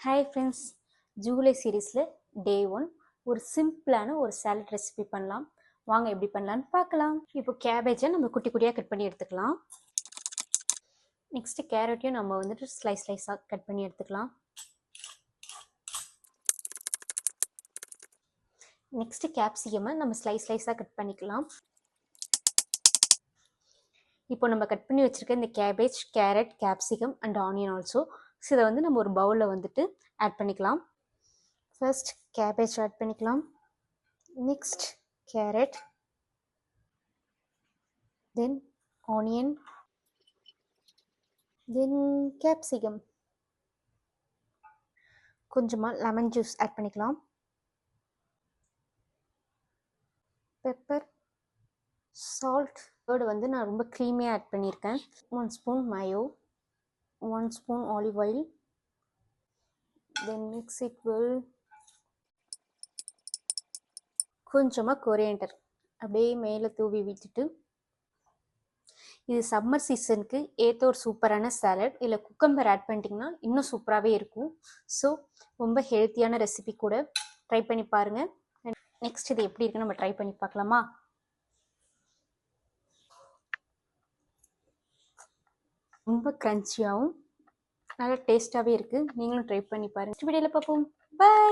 Hi friends, July சீரீஸில் டே 1 ஒரு சிம்பிளான ஒரு சாலட் ரெசிபி பண்ணலாம். வாங்க எப்படி பண்ணலான்னு பார்க்கலாம். இப்போ கேபேஜை நம்ம குட்டி குட்டியாக கட் பண்ணி எடுத்துக்கலாம். நெக்ஸ்ட்டு கேரட்டையும் நம்ம வந்துட்டு ஸ்லைஸாக கட் பண்ணி எடுத்துக்கலாம். நெக்ஸ்ட்டு கேப்சிகமை நம்ம ஸ்லைஸாக கட் பண்ணிக்கலாம். இப்போ நம்ம கட் பண்ணி வச்சுருக்க இந்த cabbage, carrot, capsicum and onion also. So இதை வந்து நம்ம ஒரு பவுலில் வந்துட்டு ஆட் பண்ணிக்கலாம். ஃபர்ஸ்ட் கேபேஜ் ஆட் பண்ணிக்கலாம். Next carrot, then onion, then capsicum. கொஞ்சமாக லெமன் ஜூஸ் ஆட் பண்ணிக்கலாம். Pepper, salt. வேர்டு வந்து நான் ரொம்ப க்ரீமியாக ஆட் பண்ணியிருக்கேன். 1 spoon mayo, 1 spoon olive oil, then mix it well. கொஞ்சமாக கொரியண்டர் அப்படியே மேலே தூவி விட்டுட்டு, இது சம்மர் சீசனுக்கு ஏற்ற ஒரு சூப்பரான சாலட். இல்லை குக்கம்பர் ஆட் பண்ணிட்டிங்கன்னா இன்னும் சூப்பராகவே இருக்கும். ஸோ ரொம்ப ஹெல்த்தியான ரெசிபி கூட, ட்ரை பண்ணி பாருங்கள். நெக்ஸ்ட் இது எப்படி இருக்குன்னு நம்ம ட்ரை பண்ணி பார்க்கலாமா? ரொம்ப க்ரன்ச்சியாகவும் நல்லா டேஸ்ட்டாகவே இருக்குது. நீங்களும் ட்ரை பண்ணி பாருங்கள். நெக்ஸ்ட் வீடியோவில் பார்ப்போம். பாய்.